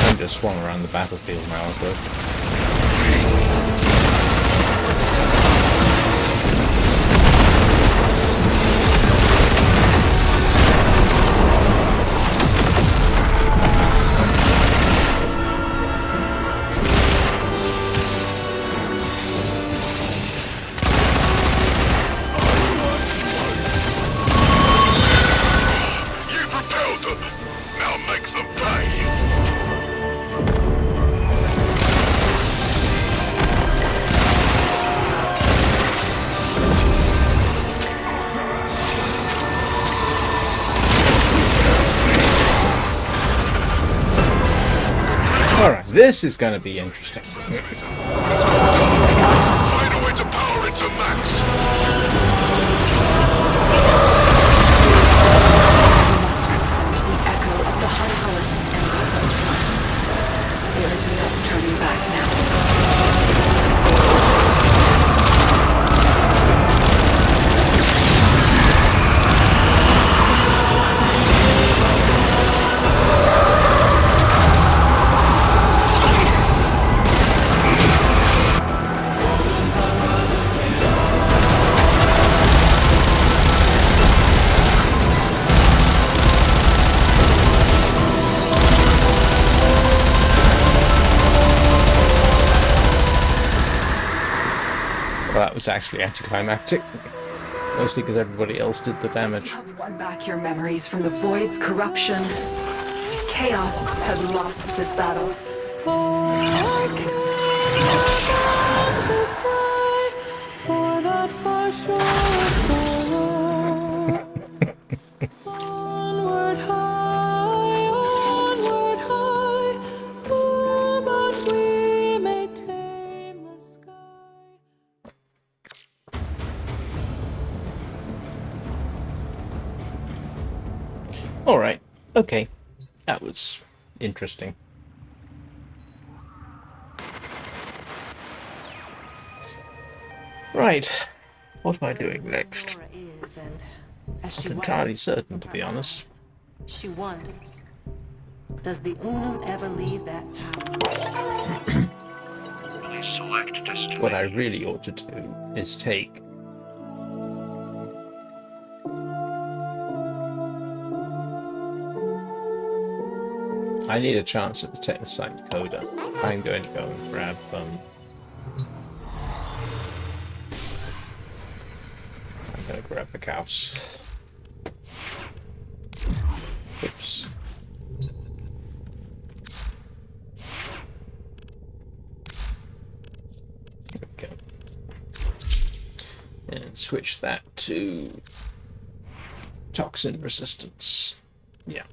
I'm just swung around the battlefield now, I thought. You've repelled them! Now make them pay! Alright, this is going to be interesting. Find a way to power it to max! We must confront the echo of the Hydralis and the Western. There is no turning back now. Well, that was actually anticlimactic. Mostly because everybody else did the damage. You have won back your memories from the Void's corruption. Chaos has lost this battle. Alright, okay. That was interesting. Right, what am I doing next? Not entirely certain, to be honest. She wonders. Does the Unum ever leave that tower? Please select destination. What I really ought to do is take I need a chance at the Technosite Coda. I'm going to go and grab I'm going to grab the cows. Oops. Okay. And switch that to toxin resistance. Yeah.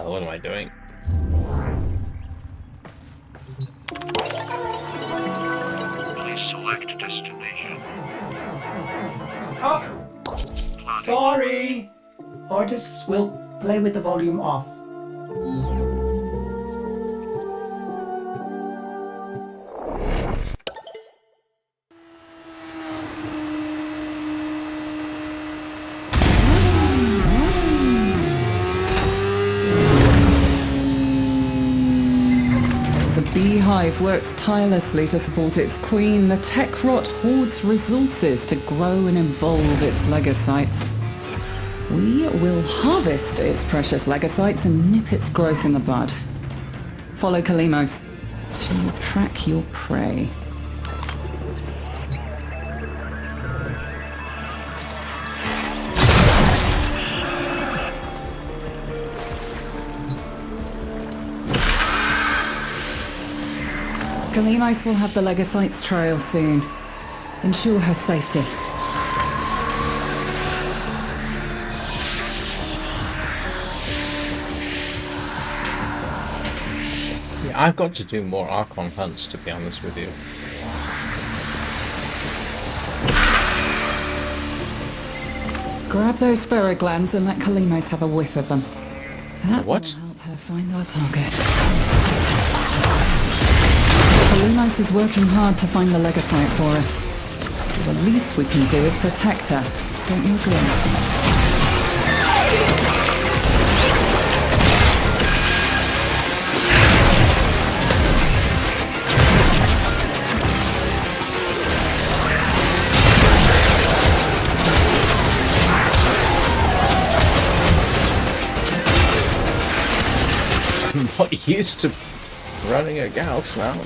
What am I doing? Please select destination. Oh! Sorry! Artists will play with the volume off. Beehive works tirelessly to support its queen. The tech rot hoards resources to grow and evolve its legocytes. We will harvest its precious legocytes and nip its growth in the bud. Follow Kalimos. She will track your prey. Kalimos will have the legocytes trail soon. Ensure her safety. Yeah, I've got to do more Archon hunts, to be honest with you. Grab those ferroglands and let Kalimos have a whiff of them. That what? will help her find our target. Kalimos is working hard to find the legocyte for us. The least we can do is protect her. Don't you agree? I'm not used to running a Gauss now.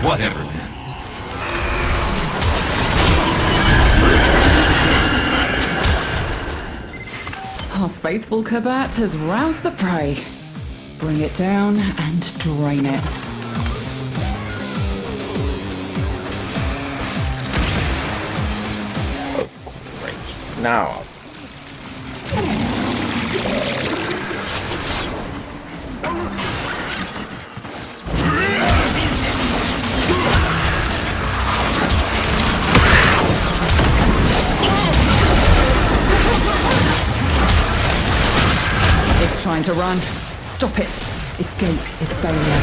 Whatever, man. Our faithful Kavat has roused the prey. Bring it down and drain it. Oh, great. Now. Trying to run. Stop it. Escape is failure.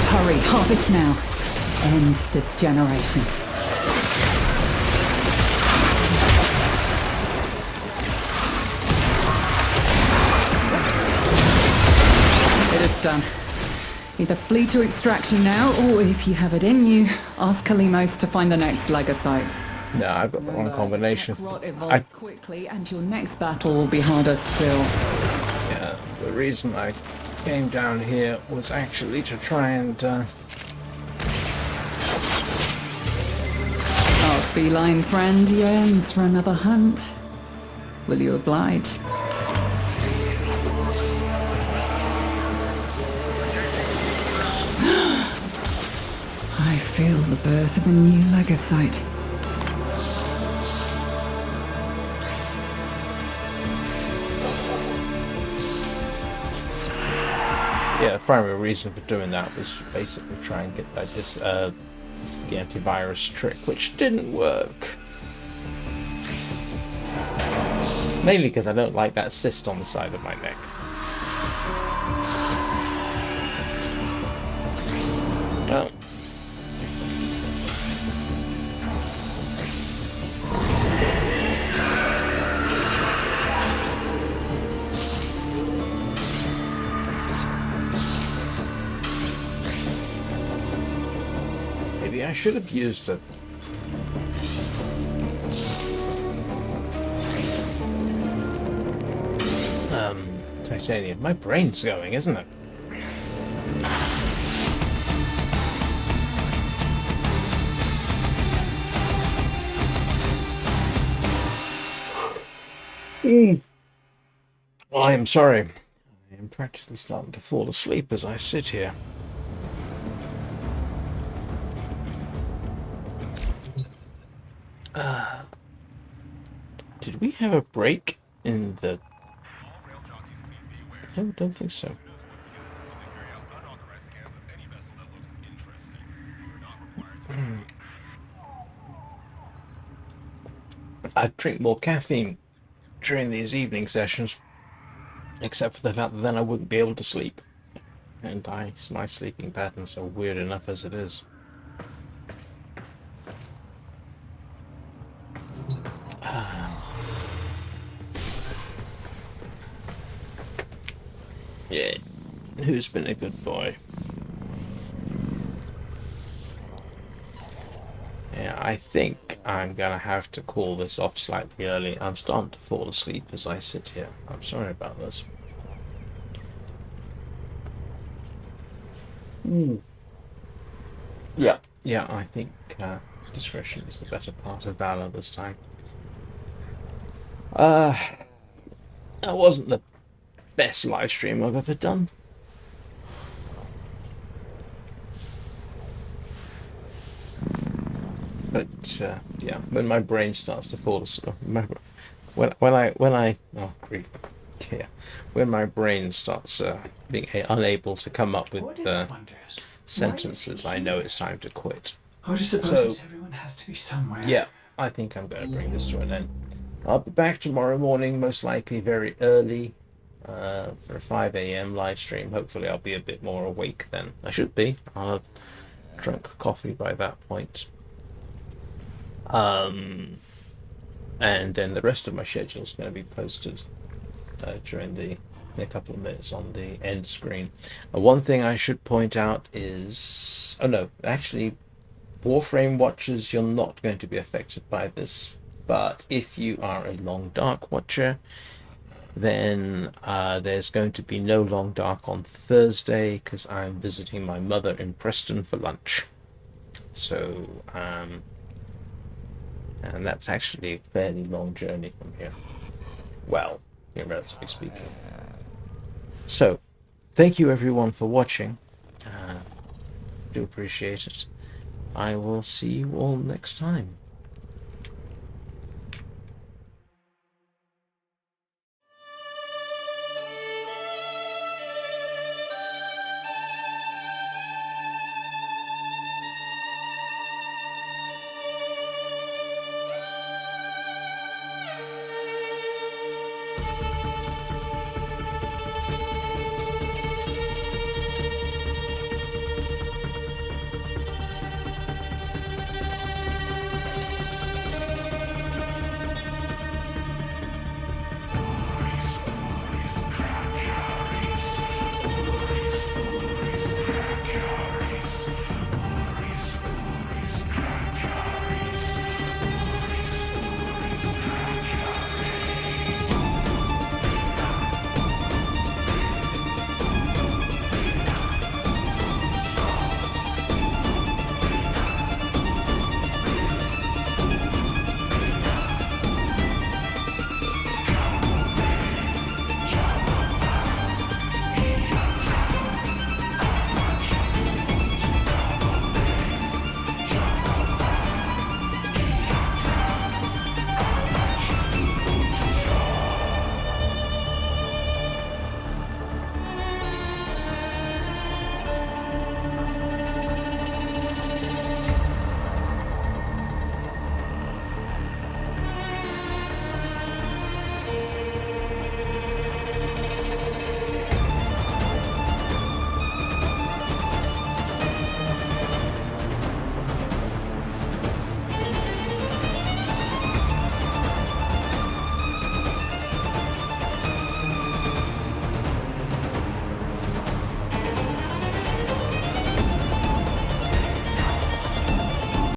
Hurry, harvest now. End this generation. It is done. Either flee to extraction now, or if you have it in you, ask Kalimos to find the next Legasite. No, I've got the wrong combination. The tech rot evolves quickly, and your next battle will be harder still. Yeah, the reason I came down here was actually to try and... Our feline friend yearns for another hunt. Will you oblige? I feel the birth of a new Legasite. Yeah, the primary reason for doing that was to basically try and get that the antivirus trick, which didn't work. Mainly because I don't like that cyst on the side of my neck. Well. Maybe I should have used it. Titanium. My brain's going, isn't it? Well, I am sorry. I am practically starting to fall asleep as I sit here. Did we have a break in the... No, I don't think so. I'd drink more caffeine during these evening sessions, except for the fact that then I wouldn't be able to sleep. And my sleeping patterns are weird enough as it is. Yeah, who's been a good boy? Yeah, I think I'm gonna have to call this off slightly early. I'm starting to fall asleep as I sit here. I'm sorry about this. Yeah, I think discretion is the better part of valor this time. That wasn't the best live stream I've ever done. But yeah, when my brain starts to fall asleep, when I oh grief, yeah, when my brain starts being unable to come up with sentences, I know it's time to quit. I just suppose that everyone has to be somewhere. Yeah, I think I'm going to bring this to an end. I'll be back tomorrow morning, most likely very early, for a 5 a.m. live stream. Hopefully I'll be a bit more awake then. I should be. I'll have drunk coffee by that point. And then the rest of my schedule is going to be posted during in a couple of minutes on the end screen. One thing I should point out is... Oh no, actually, Warframe watchers, you're not going to be affected by this. But if you are a Long Dark watcher, then there's going to be no Long Dark on Thursday because I'm visiting my mother in Preston for lunch. So, and that's actually a fairly long journey from here. Well, relatively speaking. So, thank you everyone for watching. Do appreciate it. I will see you all next time.